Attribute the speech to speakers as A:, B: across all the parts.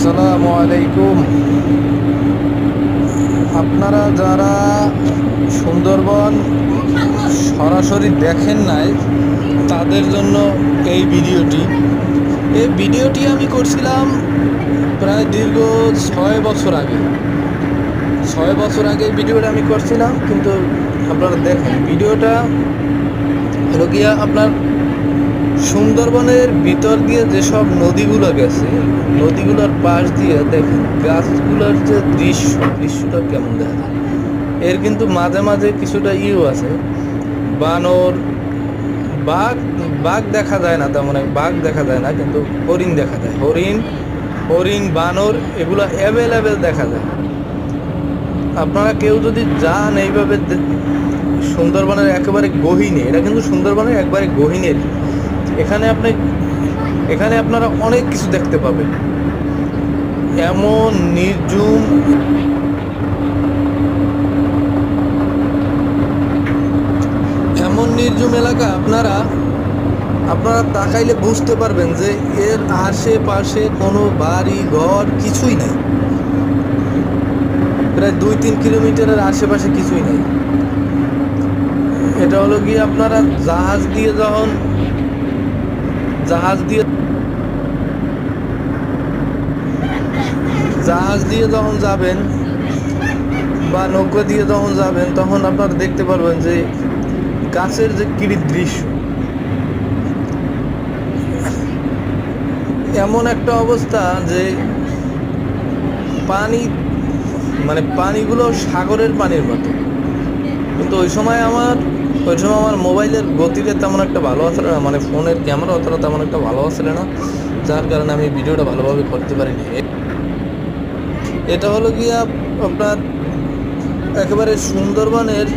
A: আসসালামু আলাইকুম। আপনারা যারা সুন্দরবন সরাসরি দেখেন নাই তাদের জন্য এই ভিডিওটি আমি করছিলাম প্রায় দীর্ঘ 6 বছর আগে। 6 বছর আগে এই ভিডিওটা আমি করছিলাম, কিন্তু আপনারা দেখেন ভিডিওটা হলো গিয়া আপনার সুন্দরবনের ভিতর দিয়ে যেসব নদীগুলো গেছে, নদীগুলোর পাশ দিয়ে দেখেন গাছগুলোর যে দৃশ্যটা কেমন দেখা যায়। এর কিন্তু মাঝে মাঝে কিছুটা আছে, বানর, বাঘ বাঘ দেখা যায় না, তেমন বাঘ দেখা যায় না, কিন্তু হরিণ দেখা যায়। হরিণ বানর এগুলো অ্যাভেলেবেল দেখা যায়। আপনারা কেউ যদি যান এইভাবে সুন্দরবনের একেবারে গহীনে, এটা কিন্তু সুন্দরবনের একবারে গহীনের, এখানে আপনারা অনেক কিছু দেখতে পাবেন। এমন নির্জুম এলাকা আপনারা তাকাইলে বুঝতে পারবেন যে এর আশেপাশে কোনো বাড়ি ঘর কিছুই নাই। প্রায় 2-3 কিলোমিটারের আশেপাশে কিছুই নাই। এটা হলো গিয়ে আপনারা জাহাজ দিয়ে যখন যাবেন বা নৌকা দিয়ে যখন যাবেন, তখন আপনারা দেখতে পারবেন যে গাছের যে কিরির দৃশ্য, এমন একটা অবস্থা যে পানিগুলো সাগরের পানির মতো। কিন্তু ওই সময় আমার মোবাইলের গতিতে তেমন একটা ভালো আসলে না, ফোনের ক্যামেরা অতটা তেমন একটা ভালো আসলে না, যার কারণে আমি ভিডিওটা ভালোভাবে করতে পারিনি। এটা হলো গিয়া আপনার একেবারে সুন্দরবনের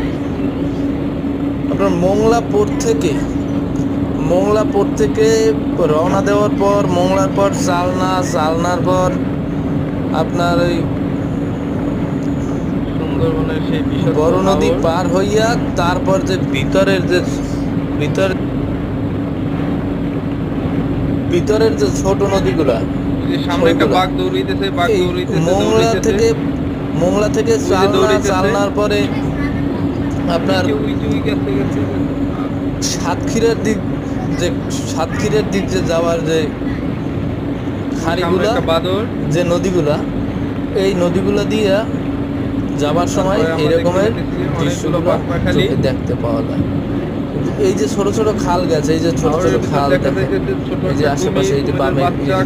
A: আপনার মোংলাপুর থেকে রওনা দেওয়ার পর, মোংলার পর চালনার পর আপনার ওই
B: সুন্দরবনের সেই
A: বড় নদী পার হইয়া তারপর যে ভিতরের যে ছোট নদীগুলা,
B: সামনে একটা বাঘ দৌড়াইতেছে,
A: মোংলা থেকে চালনার পরে আপনার সাতক্ষীরার দিক যে যাওয়ার যে খাড়িগুলা, যে নদীগুলা, এই নদীগুলা দিয়ে যাবার সময় এরকমের দৃশ্যগুলো চোখে দেখতে পাওয়া যায়। এই যে ছোট ছোট খাল গেছে, এই যে ছোট ছোট খাল, এই যে আশেপাশে এই যে বামে